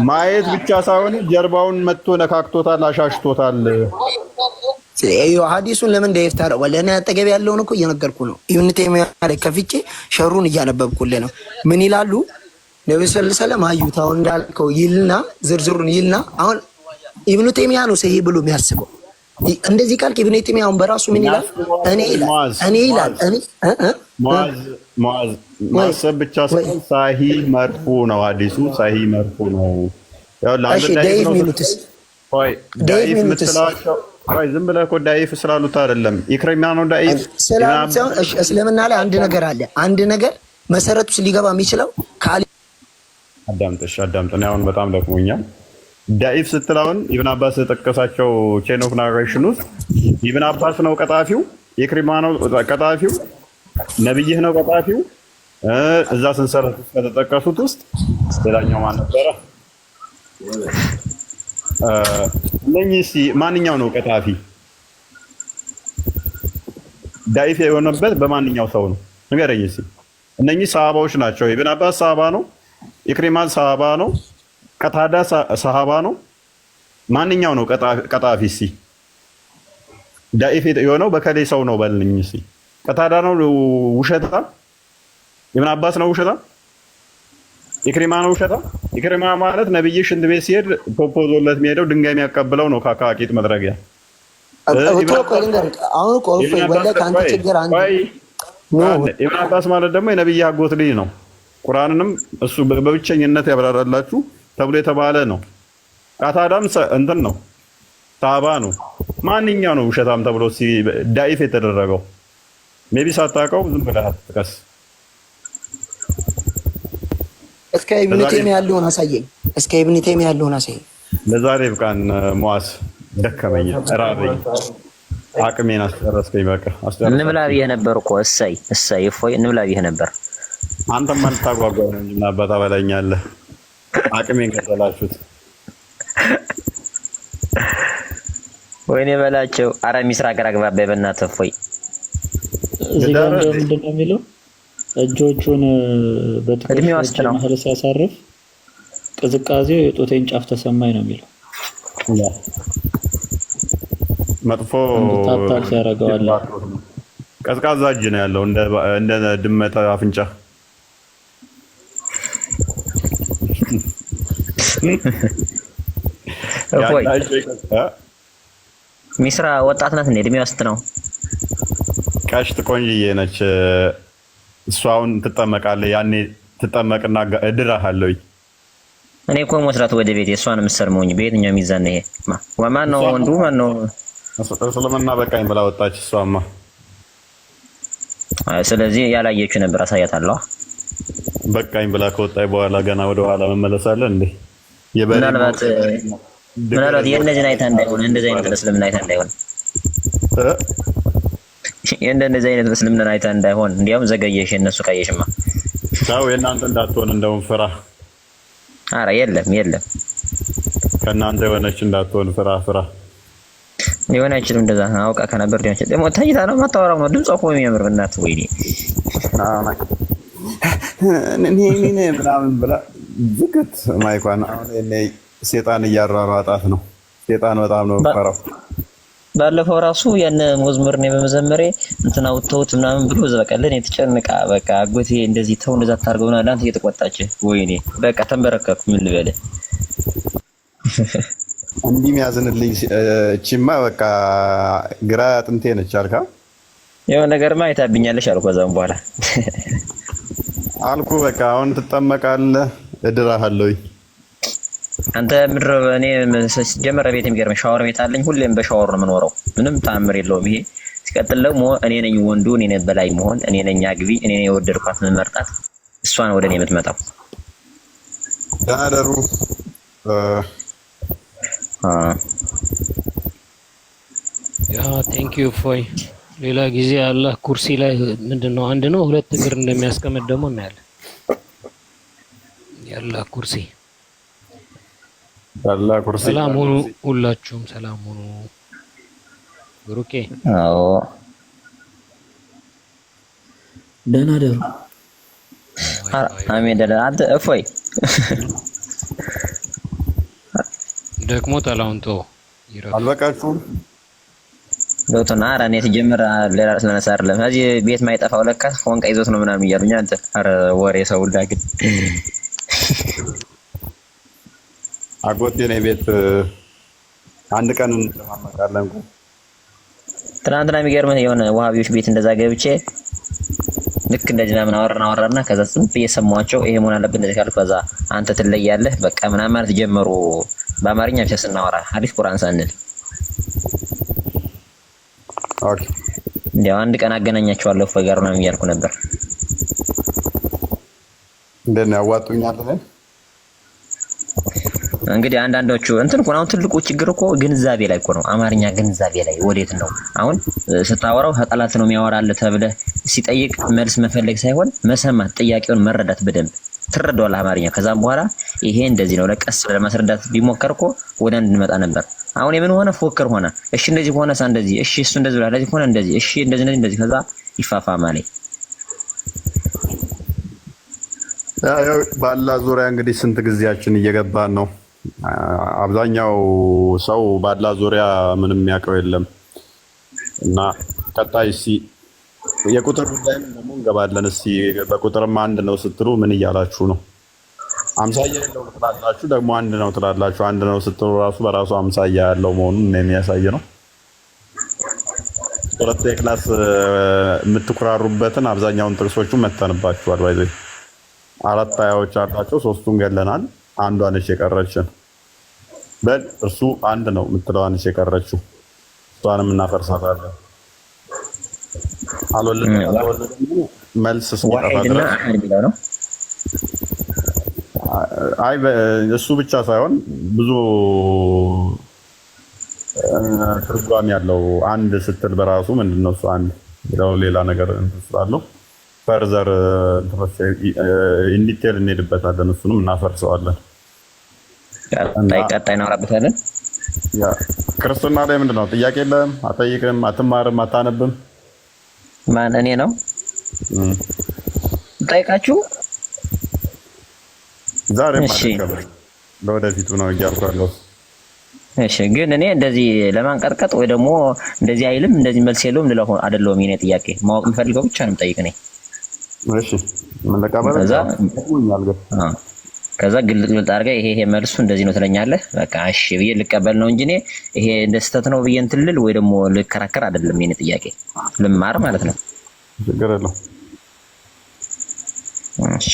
ማየት ብቻ ሳይሆን ጀርባውን መጥቶ ነካክቶታል፣ አሻሽቶታል። ሐዲሱን ለምን እንደይፍታር ወለና አጠገብ ያለውን እኮ እየነገርኩ ነው። ኢብኑ ተይሚያ ላይ ከፍቼ ሸሩን እያነበብኩልህ ነው። ምን ይላሉ ነብዩ ሰለላሁ ዐለይሂ ወሰለም አዩታው እንዳልከው ይልና ዝርዝሩን ይልና አሁን ኢብኑ ተይሚያ ነው ሰሂህ ብሎ የሚያስበው እንደዚህ ቃል ኢብኑ ተይሚያ አሁን በራሱ ምን ይላል? እኔ ይላል ሙአዝ ማሰብ ብቻ ሳይሆን ሰሂህ መርፉ ነው። ሐዲሱ ሰሂህ መርፉ ነው። ያው እሺ ዳይፍ ሚሉትስ ዳይፍ ምትላቸው ዝም ብለህ እኮ ዳይፍ ስላሉት አይደለም። ኢክራማ ነው ዳይፍ ስላሉት። እሺ እስልምና ላይ አንድ ነገር አለ። አንድ ነገር መሰረቱ ሊገባ የሚችለው ካሊ አዳምጠኝ። አሁን በጣም ደክሞኛል። ዳይፍ ስትላውን ኢብኑ አባስ ተጠቀሳቸው ቼን ኦፍ ናሬሽን ውስጥ ኢብኑ አባስ ነው ቀጣፊው፣ ኢክራማ ነው ቀጣፊው፣ ነብይህ ነው ቀጣፊው። እዛ ሰንሰለት ውስጥ ከተጠቀሱት ውስጥ ሌላኛው ማን ነበረ? እነኚህ ማንኛው ነው ቀጣፊ? ዳይፍ የሆነበት በማንኛው ሰው ነው ንገረኝ እስኪ። እነኚህ ሰሃባዎች ናቸው። ኢብኑ አባስ ሰሃባ ነው፣ ኢክሪማ ሰሃባ ነው፣ ቀታዳ ሰሃባ ነው። ማንኛው ነው ቀጣፊ? እስኪ ዳይፍ የሆነው በከሌ ሰው ነው በልኝ እስኪ። ቀታዳ ነው ውሸታ? ኢብኑ አባስ ነው ውሸታ? ኢክሪማ ነው ውሸታ? ኢክሪማ ማለት ነብይ ሽንት ቤት ሲሄድ ፖፖዞለት የሚሄደው ድንጋይ የሚያቀብለው ነው። ካካቂት መድረጊያ ኢብኑ አባስ ማለት ደግሞ የነብይ አጎት ልጅ ነው። ቁርአንንም እሱ በብቸኝነት ያብራራላችሁ ተብሎ የተባለ ነው። ቃታዳም እንትን ነው ታባ ነው። ማንኛው ነው ውሸታም ተብሎ ዳይፍ የተደረገው? ሜቢ ሳታውቀው ዝም ብለህ አትጥቀስ። እስከ ኢብኑ ተይሚያ ያለውን አሳየኝ። እስከ ኢብኑ ተይሚያ ያለውን አሳየኝ። ለዛሬ ብቃን ሙአዝ ደከመኝ፣ ራበኝ፣ አቅሜን አስጨረስከኝ። በቃ እንብላ ብዬሽ ነበር እኮ እሰይ እፎይ እንብላ ብዬሽ ነበር። አንተም አልታጓጓው ነው እንጂ ምን አባታ በላኛለህ። አቅሜን ገደላችሁት። ወይኔ በላቸው። ኧረ ሚስራ ገራግባባ በእናትህ እፎይ። እዚህ ጋር ምንድን ነው የሚለው? እጆቹን በትክክል መሀል ሲያሳርፍ ቅዝቃዜው የጦቴን ጫፍ ተሰማኝ ነው የሚለው። መጥፎ ታታል ያደርገዋል። ቀዝቃዛ እጅ ነው ያለው እንደ ድመት አፍንጫ። እፎይ ሚስራ ወጣት ናት እንዴ? እድሜዋ ስንት ነው? ቀሽት ቆንጅዬ ነች። እሷውን ትጠመቃለህ። ያኔ ትጠመቅና እድርሃለሁ። እኔ እኮ መስራት ወደ ቤት እሷን የምትሰርመውኝ በየትኛው ሚዛን ነው ይሄ? ማን ነው ወንዱ? ማን ነው እስልምና በቃኝ ብላ ወጣች እሷማ። ስለዚህ ያላየችው ነበር አሳያታለሁ። በቃኝ ብላ ከወጣች በኋላ ገና ወደ ኋላ መመለሳለን እንዴ? ምናልባት የእነዚህን አይታ እንዳይሆን እንደዚህ አይነት እስልምና አይታ እንዳይሆን እንደዚህ አይነት እስልምና አይታ እንዳይሆን እንዲያውም ዘገየሽ። እነሱ ካየሽማ ታው የእናንተ እንዳትሆን እንደውም ፍራ። ኧረ የለም ከእናንተ የሆነች እንዳትሆን ፍራ። ሊሆን አይችልም። እንደዛ አውቃ ከነበር ሊሆን ይችላል። ደግሞ ታይታ ነው የማታወራው ነው። ድምጿ እኮ የሚያምር እናት ወይኔ እኔ ምናምን ብላ ዝግት ማይኳን አሁን እኔ ሴጣን እያሯሯጣት ነው። ሴጣን በጣም ነው ፈራው። ባለፈው ራሱ ያን መዝሙር ነው በመዘመሬ እንትና ወጥተውት ምናምን ብሎ ዘበቀለን የተጨነቃ በቃ አጎቴ እንደዚህ ተው እንደዛ ታርገውና ዳንተ እየተቆጣች ወይኔ በቃ ተንበረከኩ። ምን ልበል እንዲህ የሚያዝንልኝ እቺማ በቃ ግራ አጥንቴ ነች አልካ። የሆነ ነገርማ አይታብኛለሽ አልኩ። ከዛም በኋላ አልኩ በቃ አሁን ትጠመቃለህ እድርሃለሁ። አንተ ምድር እኔ ጀመረ ቤት የሚገርም ሻወር ቤት አለኝ። ሁሌም በሻወር ነው የምኖረው። ምንም ተአምር የለውም ይሄ። ሲቀጥል ደግሞ እኔ ነኝ ወንዱ፣ እኔ ነኝ በላይ መሆን፣ እኔ ነኝ አግቢ፣ እኔ ነኝ የወደድኳት መርጣት። እሷ ነው ወደ እኔ የምትመጣው። ዳሩ ያ ቴንክ ዩ ፎይ። ሌላ ጊዜ አላህ ኩርሲ ላይ ምንድነው አንድ ነው ሁለት እግር እንደሚያስቀምጥ ደግሞ እናያለን። ያላህ ኩርሲ ሰላም ሁኑ፣ ሁላችሁም ሰላም ሁኑ። ብሩኬ አዎ ደህና ደሩ። አሜን። ደህና አንተ እፎይ ደግሞ ተላውንቶ አልበቃችሁም? ዶቶና አራኔ ተጀመረ ሌላ ስለነሳ አይደለም እዚህ ቤት ማይጠፋው ለካ ፎንቃ ይዞት ነው ምናምን እያሉኝ አንተ አረ ወሬ ሰው ዳግድ አጎቴ ነው ቤት አንድ ቀን እንተማመቃለን። ትናንትና የሚገርምህ የሆነ ዋሃቢዎች ቤት እንደዛ ገብቼ ልክ እንደዚህ ምናምን አወራና ከዛ ጽም እየሰማቸው ይሄ መሆን አለበት እንደዚህ ካልኩ ከዛ አንተ ትለያለህ በቃ ምናምን ማለት ጀመሩ። በአማርኛ ብቻ ስናወራ ሐዲስ ቁርአን ሳንል ኦኬ እንዲያው አንድ ቀን አገናኛቸዋለሁ ፈጋር ነው እያልኩ ነበር። እንደና ያዋጡኛል ነው እንግዲህ አንዳንዶቹ እንትን እኮ ነው ትልቁ ችግር እኮ ግንዛቤ ላይ እኮ ነው። አማርኛ ግንዛቤ ላይ ወዴት ነው አሁን ስታወራው ከጠላት ነው የሚያወራልህ ተብለህ ሲጠይቅ መልስ መፈለግ ሳይሆን መሰማት ጥያቄውን መረዳት በደንብ ትረዳዋለህ አማርኛ። ከዛም በኋላ ይሄ እንደዚህ ነው ለቀስ ለማስረዳት ቢሞከር እኮ ወደ አንድ እንመጣ ነበር። አሁን የምን ሆነ ፎከር ሆነ እሺ እንደዚህ ሆነ እንደዚህ እሺ እሱ እንደዚህ ብላ እንደዚህ ሆነ እንደዚህ እሺ እንደዚህ ከዛ ይፋፋማል። ያው ባላ ዙሪያ እንግዲህ ስንት ጊዜያችን እየገባን ነው። አብዛኛው ሰው ባላ ዙሪያ ምንም የሚያውቀው የለም እና ቀጣይ የቁጥር ጉዳይ ደግሞ እንገባለን። እስቲ በቁጥርም አንድ ነው ስትሉ ምን እያላችሁ ነው? አምሳያ ያለው ትላላችሁ፣ ደግሞ አንድ ነው ትላላችሁ። አንድ ነው ስትሉ ራሱ በራሱ አምሳያ ያለው መሆኑን የሚያሳይ ነው። ሁለት ክላስ የምትኩራሩበትን አብዛኛውን ጥቅሶቹን መተንባችኋል። ባይዘ አራት አያዎች አላቸው፣ ሶስቱን ገለናል። አንዷ ነች የቀረችን። በል እርሱ አንድ ነው የምትለዋ ነች የቀረችው። እሷንም እናፈርሳታለን። አልወለደም መልስ ሲጠፋ ድረስ አይ እሱ ብቻ ሳይሆን ብዙ ትርጓሜ ያለው አንድ ስትል በራሱ ምንድነው እሱ አንድ ሌላ ነገር እንስላለው ፈርዘር ኢንዲቴል እንሄድበታለን። እሱንም እናፈርሰዋለን። ቀጣይ እናወራበታለን። ያ ክርስትና ላይ ምንድነው ጥያቄ የለም? አትጠይቅም፣ አትማርም፣ አታነብም? ማን እኔ ነው ጠይቃችሁ ዛሬ ማለት ለወደፊቱ ነው እያልኳለሁ። እሺ ግን እኔ እንደዚህ ለማንቀጥቀጥ ወይ ደግሞ እንደዚህ አይልም እንደዚህ መልስ የለውም ልለው አይደለም። የኔ ጥያቄ ማወቅ የምፈልገው ብቻ ነው ጠይቅ ነኝ። እሺ ምን ለቀበለ ከዛ ግልጽ አድርገህ ይሄ መልሱ እንደዚህ ነው ትለኛለህ። በቃ እሺ ብዬ ልቀበል ነው እንጂ እኔ ይሄ እንደ ስህተት ነው ብዬ እንትን ልል ወይ ደግሞ ልከራከር አይደለም። የኔ ጥያቄ ልማር ማለት ነው። ችግር የለውም። እሺ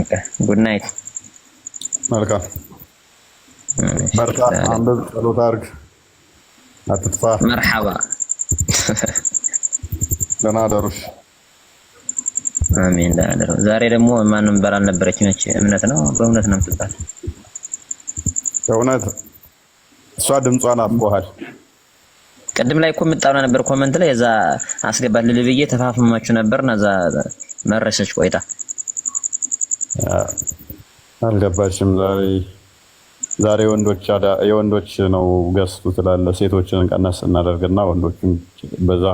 ኦኬ ጉድ ናይት። መልካም በርታ። አንድ ጸሎት አድርግ፣ አትጥፋ። መርሐባ ደህና አደሩሽ። አሜን። ደህና አደሩ። ዛሬ ደግሞ ማንም በላል ነበረች ነች። እምነት ነው በእውነት ነው የምትባል በእውነት እሷ ድምጿን አፍቆሃል። ቅድም ላይ እኮ የምጣውና ነበር ኮመንት ላይ እዛ አስገባት ልልብዬ ተፋፍማችሁ ነበርና እዛ መረሰች ቆይታ አልገባችም። ዛሬ የወንዶች ነው ገዝቱ ትላለህ። ሴቶችን ቀነስ እናደርግና ወንዶችን በዛ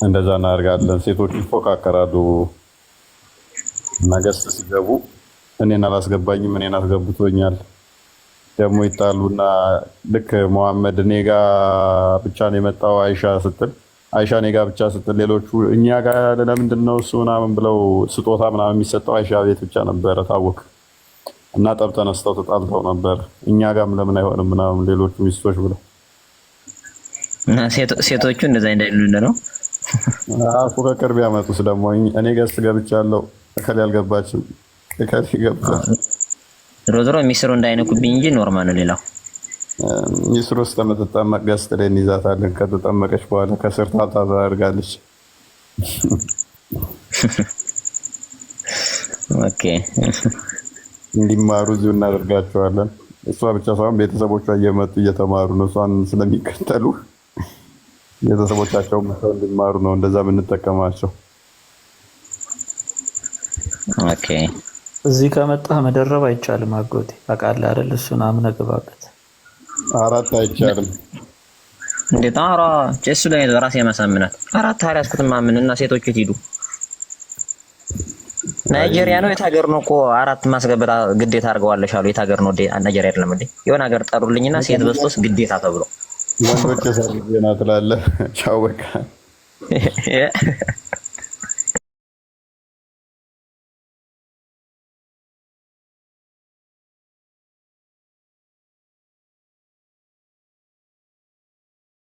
እንደዛ እናደርጋለን። ሴቶች ይፎካከራሉ እና ገዝት ሲገቡ እኔን አላስገባኝም እኔን አስገብቶኛል ደግሞ ይጣሉና ልክ መሐመድ እኔ ጋ ብቻ ነው የመጣው አይሻ እኔ ጋ ብቻ ስትል ሌሎቹ እኛ ጋር ለምንድን ነው እሱ ምናምን ብለው ስጦታ ምናምን የሚሰጠው አይሻ ቤት ብቻ ነበረ ታወቅ እና ጠብ ተነስተው ተጣልተው ነበር። እኛ ጋርም ለምን አይሆንም ምናምን ሌሎቹ ሚስቶች ብለው እና ሴቶቹ እንደዛ እንዳይሉን ነው ፉክክር ቢያመጡስ ደግሞ እኔ ገዝት ገብቻለሁ እከሌ አልገባችም እከሌ ገብቷል። ሮዝሮ ሚስሩ እንዳይነኩብኝ እንጂ ኖርማል ነው። ሌላው ሚስሩ ውስጥ ተመጣጣመቅ ገዝት ላይ እንይዛታለን። ከተጠመቀች በኋላ ከስር ታደርጋለች። ኦኬ እንዲማሩ እዚሁ እናደርጋቸዋለን። እሷ ብቻ ሳይሆን ቤተሰቦቿ እየመጡ እየተማሩ ነው። እሷን ስለሚከተሉ ቤተሰቦቻቸው መጥተው እንዲማሩ ነው እንደዛ ብንጠቀማቸው። ኦኬ እዚህ ከመጣህ መደረብ አይቻልም። አጎቴ አውቃለህ አይደል? እሱን አምነህ ግባበት። አራት አይቻልም። እንዴት አራ ጀሱ ላይ ራስ ያመሳምናል። አራት አሪያስኩት ማምንና ሴቶች ሄዱ ናይጄሪያ ነው የት ሀገር ነው እኮ 4 ማስገባት ግዴታ አድርገዋለሽ አሉ። የት ሀገር ነው ናይጄሪያ አይደለም እንዴ? የሆነ ሀገር ጠሩልኝና ሴት በስቶስ ግዴታ ተብሎ ወንዶች የሰሩት ዜና ትላለህ። ቻው በቃ